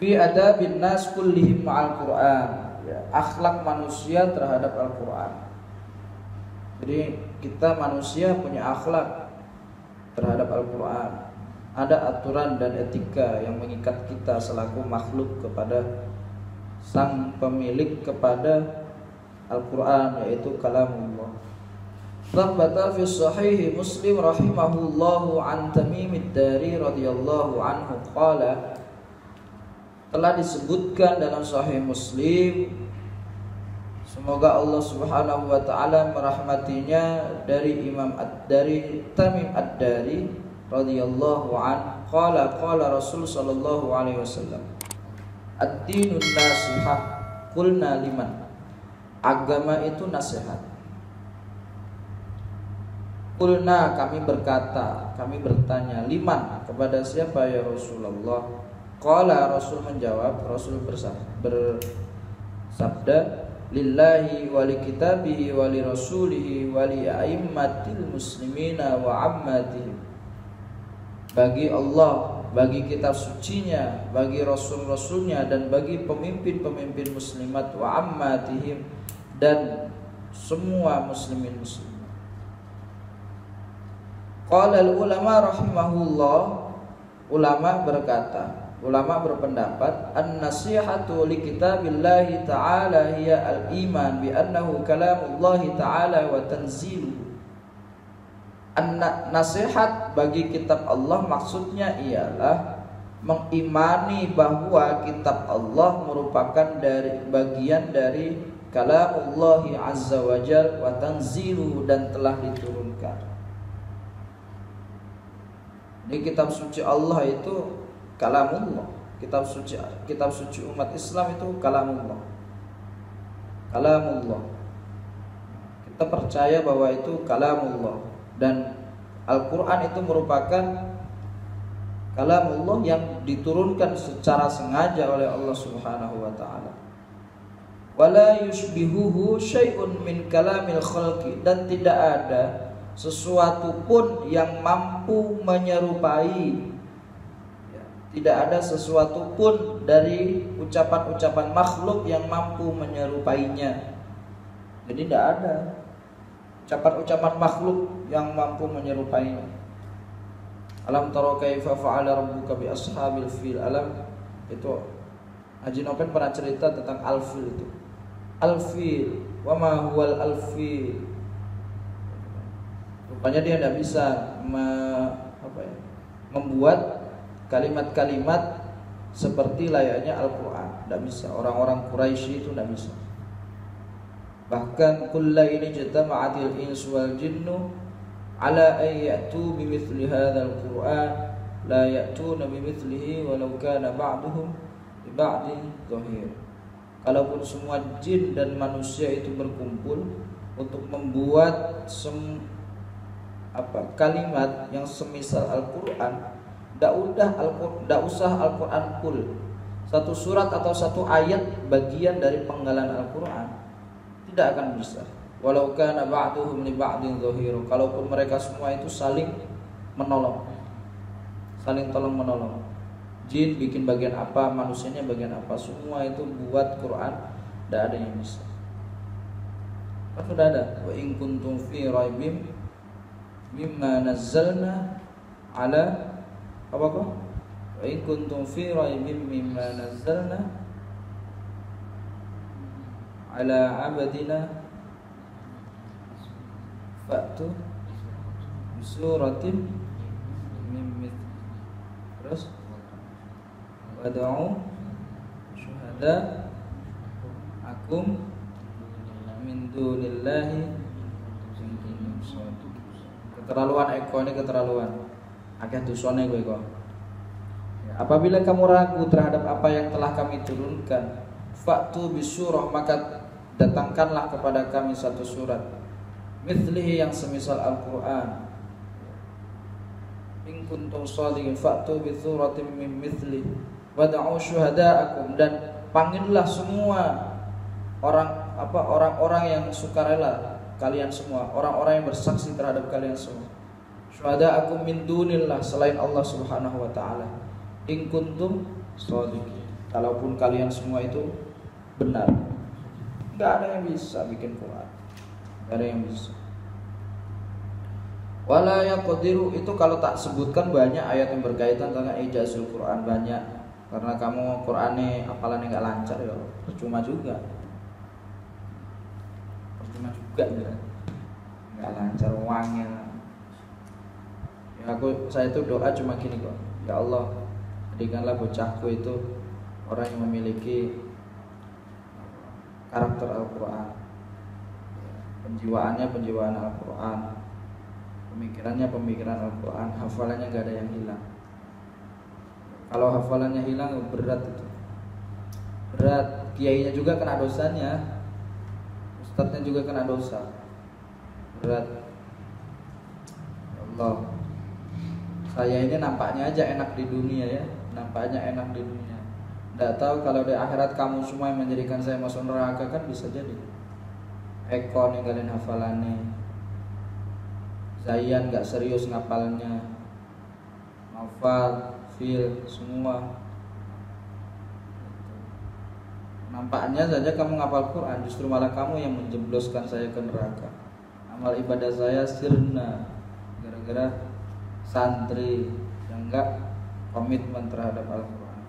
fi adabin nas kullihim ma'al Qur'an, ya, akhlak manusia terhadap Al-Qur'an. Jadi kita manusia punya akhlak terhadap Al-Qur'an. Ada aturan dan etika yang mengikat kita selaku makhluk kepada sang pemilik, kepada Al-Qur'an, yaitu kalamullah. Thabata fi sahih Muslim rahimahullahu an Tamim ad-Dari radhiyallahu anhu qala, telah disebutkan dalam Sahih Muslim, semoga Allah Subhanahu wa taala merahmatinya, dari Tamim ad-Dari radhiyallahu an qala Rasul sallallahu alaihi wasallam, ad-dinun nasihah qulna liman, agama itu nasihat. Qulna, kami berkata, kami bertanya, liman, kepada siapa ya Rasulullah? Qala, Rasul menjawab, Rasul bersabda, lillahi wa li kitabihi wa li rasulihi wa li a'immatil muslimina wa ammatihim. Bagi Allah, bagi kitab sucinya, bagi rasul-rasulnya, dan bagi pemimpin-pemimpin muslimat, wa ammatihim, dan semua muslimin muslimat. Qala al-ulama rahimahullah, ulama berkata, ulama berpendapat, an-nasihatu li kitabillahi ta'ala hiya al-iman bi annahu kalamullahi ta'ala wa tanziluhu. Nasihat bagi kitab Allah maksudnya ialah mengimani bahwa kitab Allah merupakan bagian dari kalamullahi azza wa jalla wa tanziluhu, dan telah diturunkan. Di kitab suci Allah itu kalamullah. Kitab suci umat Islam itu kalamullah. Kalamullah. Kita percaya bahwa itu kalamullah, dan Al-Qur'an itu merupakan kalamullah yang diturunkan secara sengaja oleh Allah Subhanahu wa taala. Wala yushbihuhu syai'un min kalamil khalqi, dan tidak ada sesuatu pun yang mampu menyerupai, tidak ada sesuatu pun dari ucapan-ucapan makhluk yang mampu menyerupainya. Jadi tidak ada ucapan-ucapan makhluk yang mampu menyerupainya. Alam tara kaifa fa'ala rabbuka bi ashabil fil. Alam itu Haji Nopen pernah cerita tentang al-fil itu. Al-fil, wa ma huwal al-fil. Rupanya dia tidak bisa membuat kalimat-kalimat seperti layaknya Al-Quran. Tidak bisa. Orang-orang Quraisy itu tidak bisa. Bahkan kulla ini jatama'atil insu wal jinnu ala an ya'tu bimithli hadzal Qur'an la ya'tuna bimithlihi walau kana ba'duhum li ba'din dhahir. Kalaupun semua jin dan manusia itu berkumpul untuk membuat kalimat yang semisal Al-Quran, tidak usah Al-Quran full, satu surat atau satu ayat bagian dari penggalan Al-Quran, tidak akan bisa. Walau kana ba'duhum li ba'din dhahir, kalaupun mereka semua itu saling menolong, saling tolong menolong. Jin bikin bagian apa, manusianya bagian apa, semua itu buat Quran, tidak ada yang bisa. Kan sudah ada, wa in kuntum fi raibim mimma nazzalna ala apa kok? Wa in kuntum fi raibim mimma nazzalna ala abadina fa'tu bisuratin min mithli. Terus wad'u syuhada akum min dunillahi. Keterlaluan eko ini, keterlaluan. Akeh dosane kowe kok. Apabila kamu ragu terhadap apa yang telah kami turunkan, fa'tu bisurah, maka datangkanlah kepada kami satu surat, mithlihi, yang semisal Al-Quran. In kuntum shadiqin fa'tu bi suratin min mithlihi wad'u syuhada'akum, dan panggillah semua orang-orang yang sukarela kalian semua, orang-orang yang bersaksi terhadap kalian semua. Syuhada'akum min dunillah, selain Allah Subhanahu wa taala. In kuntum shadiqin. kalaupun kalian semua itu benar. Nggak ada yang bisa bikin Quran, nggak ada yang bisa. Wala yaqdiru, itu kalau tak sebutkan banyak ayat yang berkaitan dengan ijazul Quran, banyak. Karena kamu Qur'ane hafalannya nggak lancar ya percuma juga ya. Nggak lancar uangnya ya. Saya itu doa cuma gini kok, ya Allah jadikanlah bocahku itu orang yang memiliki karakter Al-Quran, penjiwaannya penjiwaan Al-Quran, pemikirannya pemikiran Al-Quran, hafalannya nggak ada yang hilang. Kalau hafalannya hilang berat itu, berat. Kiainya juga kena dosanya, ustadznya juga kena dosa, berat. Allah, saya ini nampaknya aja enak di dunia ya, nampaknya enak di dunia. Nggak tahu kalau di akhirat kamu semua yang menjadikan saya masuk neraka, kan bisa jadi. Eko ninggalin hafalannya, Zayan nggak serius ngapalnya, hafal, fil semua. Nampaknya saja kamu ngapal Quran, justru malah kamu yang menjebloskan saya ke neraka. Amal ibadah saya sirna gara-gara santri yang enggak komitmen terhadap Al-Quran.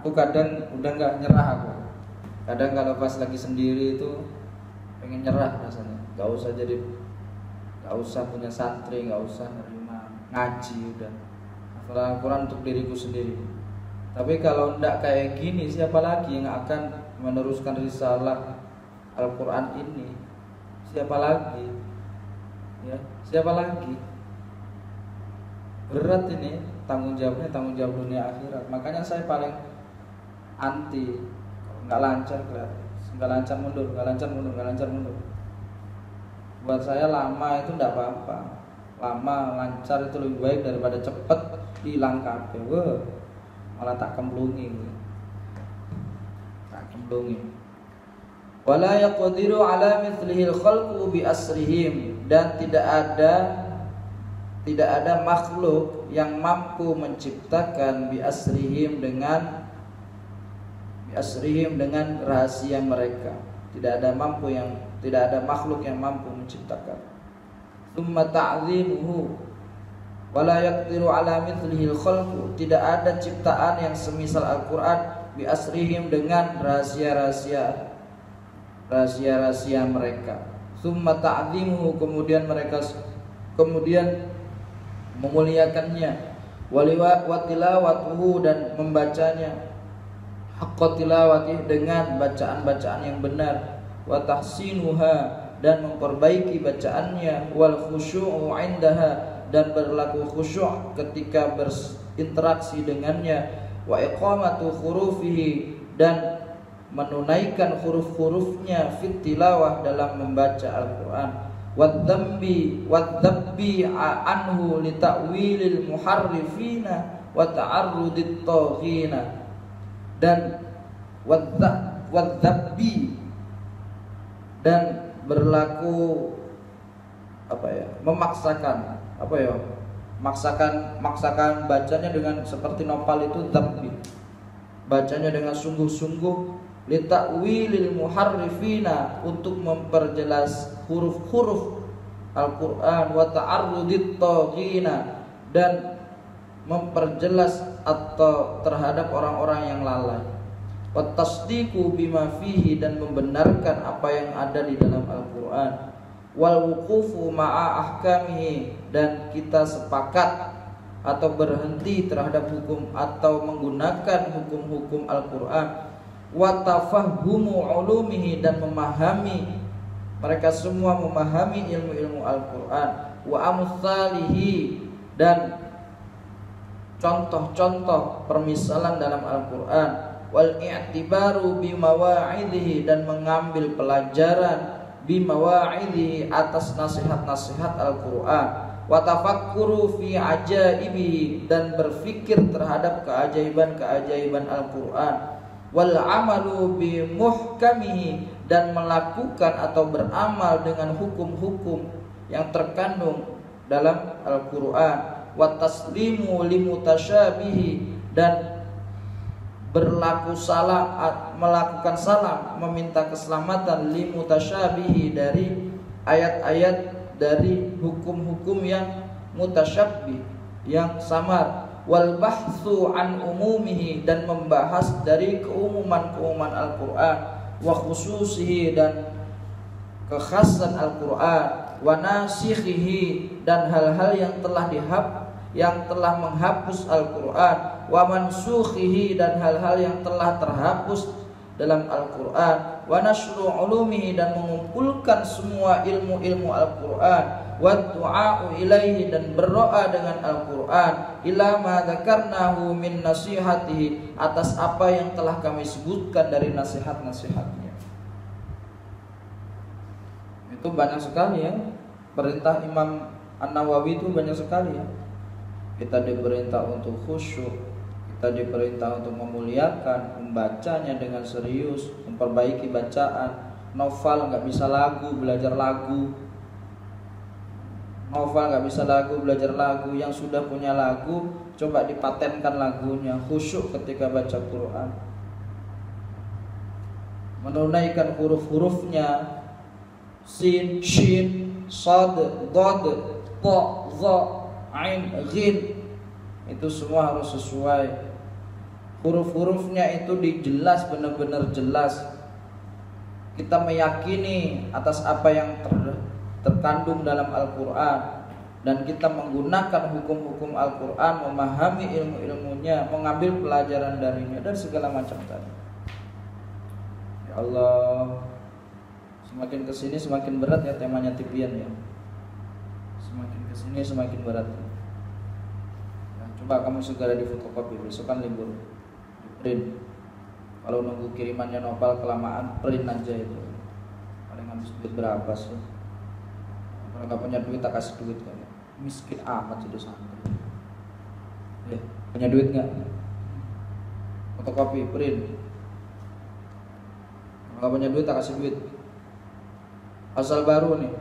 Aku kadang udah enggak nyerah aku. Kadang kalau pas lagi sendiri itu pengen nyerah rasanya. Enggak usah punya santri, enggak usah nerima ngaji, udah hafal Al-Quran untuk diriku sendiri. Tapi kalau enggak kayak gini, siapa lagi yang akan meneruskan risalah Al-Quran ini? Siapa lagi? Ya, siapa lagi? Berat ini tanggung jawabnya, tanggung jawab dunia akhirat. Makanya saya paling anti nggak lancar, nggak lancar mundur, nggak lancar mundur, nggak lancar mundur. Buat saya lama itu enggak apa-apa. Lama lancar itu lebih baik daripada cepet hilang kabeh. Malah tak kemplungi. Wala yaqdiru ala mithlihil khalqu bi asrihim, dan tidak ada makhluk yang mampu menciptakan bi asrihim dengan rahasia mereka. Tidak ada makhluk yang mampu menciptakan. Tsumma ta'zimuhu wala yaqdiru ala mithlihil khalqu, tidak ada ciptaan yang semisal Al-Quran bi asrihim dengan rahasia-rahasia mereka. Tsumma ta'zimuhu, kemudian memuliakannya, wa tilawatuhu, dan membacanya, haqqa tilawatih, dengan bacaan-bacaan yang benar, wa tahsinuha, dan memperbaiki bacaannya, wal khusyu'u 'indaha, dan berlaku khusyuk ketika berinteraksi dengannya, wa iqamatu hurufihi, dan menunaikan huruf-hurufnya, fit tilawah, dalam membaca Al-Quran, wadzabbi anhu li ta'wilil muharrifina wa ta'arrudit taghina, dan wadzabbi, dan berlaku maksakan bacanya dengan seperti nopal itu dzabbi, bacanya dengan sungguh-sungguh, li ta'wilil muharrifina, untuk memperjelas huruf-huruf Al-Quran, wa ta'arrudit taghina, dan memperjelas atau terhadap orang-orang yang lalai, wa tasdiqu bima fihi, dan membenarkan apa yang ada di dalam Al-Quran, wal wuqufu ma'a ahkamihi, dan kita sepakat atau berhenti terhadap hukum atau menggunakan hukum-hukum Al-Quran, wa tafahhumu ulumihi, dan memahami, mereka semua memahami ilmu-ilmu Al-Quran, wa amsalihi, dan contoh-contoh permisalan dalam Al-Quran, wal i'tibaru bimawa'idhihi, dan mengambil pelajaran bimawa'idhihi, atas nasihat-nasihat Al-Quran, wa tafakkuru fi ajaibihi, dan berfikir terhadap keajaiban-keajaiban Al-Quran, wal amalu bimuhkamihi, dan melakukan atau beramal dengan hukum-hukum yang terkandung dalam Al-Quran, wa taslimu limutasyabihi, dan berlaku salam, melakukan salam, meminta keselamatan limutasyabihi dari ayat-ayat dari hukum-hukum yang mutasyabih, yang samar, wal bahtsu an umumihi, dan membahas dari keumuman-keumuman Al-Qur'an, wa khususihi, dan kekhasan Al-Qur'an, wa nasikhihi, dan hal-hal yang telah menghapus Al-Qur'an, wa mansukhihi, dan hal-hal yang telah terhapus dalam Al-Qur'an, wa nashru ulumihi, dan mengumpulkan semua ilmu-ilmu Al-Qur'an, wa du'a'u ilaihi, dan berdoa dengan Al-Qur'an, ila ma dzakarnahu min nasihatihi, atas apa yang telah kami sebutkan dari nasihat-nasihatnya. Itu banyak sekali ya. Perintah Imam An-Nawawi itu banyak sekali ya. Kita diperintah untuk khusyuk, kita diperintah untuk memuliakan, membacanya dengan serius, memperbaiki bacaan. Novel nggak bisa lagu, belajar lagu. Novel nggak bisa lagu, belajar lagu. Yang sudah punya lagu, coba dipatenkan lagunya. Khusyuk ketika baca Quran, menunaikan huruf-hurufnya, sin, shin, sad, dad, ta, za, ain, ghin. Itu semua harus sesuai. Huruf-hurufnya itu dijelas, benar-benar jelas. Kita meyakini atas apa yang terkandung dalam Al-Quran, dan kita menggunakan hukum-hukum Al-Quran, memahami ilmu-ilmunya, mengambil pelajaran darinya, dan segala macam tadi. Ya Allah, semakin kesini semakin berat ya temanya Tibian ya. Semakin kesini semakin berat. Ya, coba kamu segera difotokopi, besok kan libur, di print. Kalau nunggu kirimannya novel kelamaan, print aja itu. Paling habis duit berapa sih? Kalau nggak punya duit tak kasih duit kan. Miskin amat jadi santri. Ya, punya duit nggak? Fotokopi, print. Kalau nggak punya duit tak kasih duit. Asal baru nih,